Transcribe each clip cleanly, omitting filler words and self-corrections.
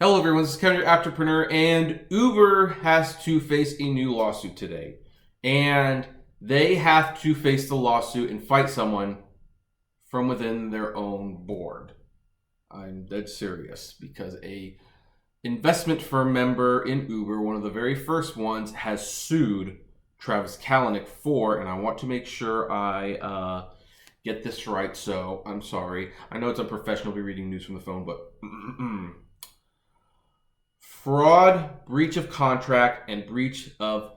Hello everyone, this is Kevin, your entrepreneur, and Uber has to face a new lawsuit today. And they have to face the lawsuit and fight someone from within their own board. I'm dead serious because a investment firm member in Uber, one of the very first ones, has sued Travis Kalanick for, and I want to make sure I get this right, so I'm sorry. I know it's unprofessional to be reading news from the phone, but fraud, breach of contract, and breach of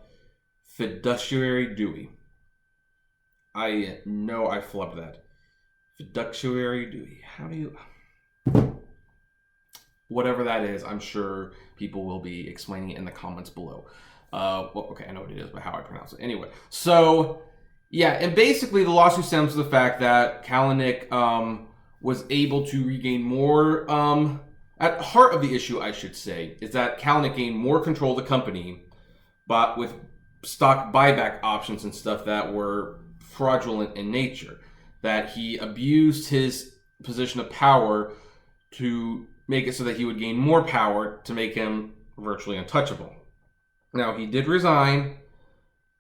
fiduciary duty. I know I flubbed that. Fiduciary duty. How do you... Whatever that is, I'm sure people will be explaining it in the comments below. Well, okay, I know what it is, but how I pronounce it. Anyway, so, yeah, and basically the lawsuit stems from the fact that Kalanick was able to regain more... At the heart of the issue, I should say, is that Kalanick gained more control of the company, but with stock buyback options and stuff that were fraudulent in nature. That he abused his position of power to make it so that he would gain more power to make him virtually untouchable. Now, he did resign.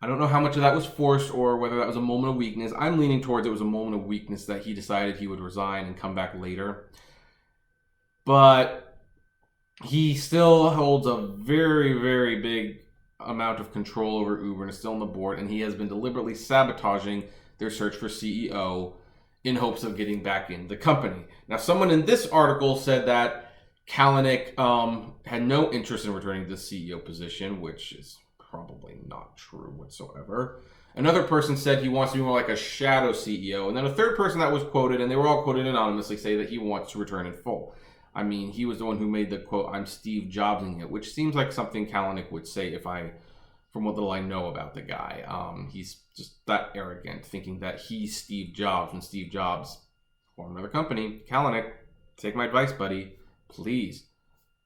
I don't know how much of that was forced or whether that was a moment of weakness. I'm leaning towards it was a moment of weakness that he decided he would resign and come back later. But he still holds a very, very big amount of control over Uber and is still on the board, and he has been deliberately sabotaging their search for CEO in hopes of getting back in the company. Now, someone in this article said that Kalanick had no interest in returning to the CEO position, which is probably not true whatsoever. Another person said he wants to be more like a shadow CEO, and then a third person that was quoted, and they were all quoted anonymously, say that he wants to return in full. I mean, he was the one who made the quote, "I'm Steve Jobsing it," which seems like something Kalanick would say from what little I know about the guy. He's just that arrogant, thinking that he's Steve Jobs when Steve Jobs formed another company. Kalanick, take my advice, buddy. Please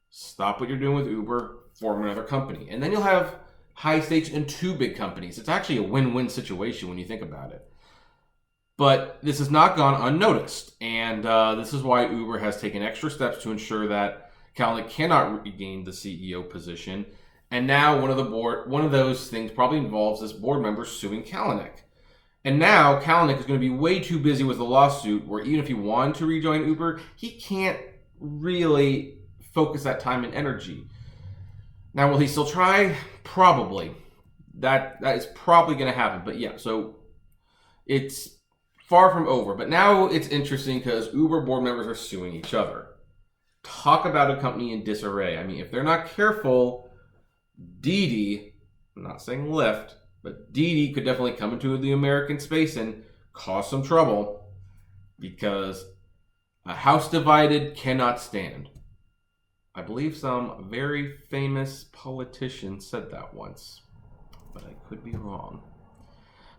stop what you're doing with Uber, form another company. And then you'll have high stakes in two big companies. It's actually a win-win situation when you think about it. But this has not gone unnoticed, and this is why Uber has taken extra steps to ensure that Kalanick cannot regain the CEO position. And now one of those things probably involves this board member suing Kalanick. And now Kalanick is going to be way too busy with the lawsuit, where even if he wanted to rejoin Uber, he can't really focus that time and energy. Now, will he still try? Probably. That is probably going to happen. But yeah, so it's far from over. But now it's interesting because Uber board members are suing each other. Talk about a company in disarray. I mean, if they're not careful, Didi, I'm not saying Lyft, but Didi could definitely come into the American space and cause some trouble, because a house divided cannot stand. I believe some very famous politician said that once, but I could be wrong.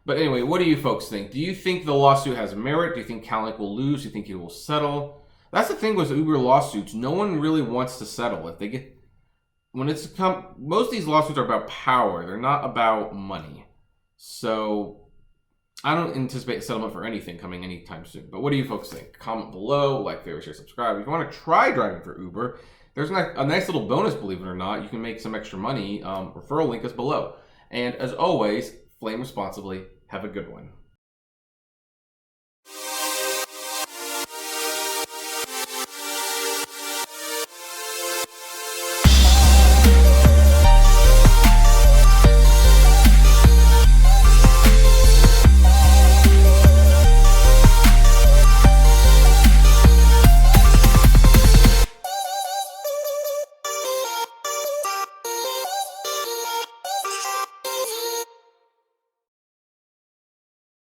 But anyway, what do you folks think? Do you think the lawsuit has merit? Do you think Kalanick will lose? Do you think he will settle? That's the thing with Uber lawsuits. No one really wants to settle. If they get, most of these lawsuits are about power. They're not about money. So I don't anticipate a settlement for anything coming anytime soon. But what do you folks think? Comment below, like, favorite, share, subscribe. If you want to try driving for Uber, there's a nice little bonus, believe it or not. You can make some extra money. Referral link is below. And as always, flame responsibly. Have a good one.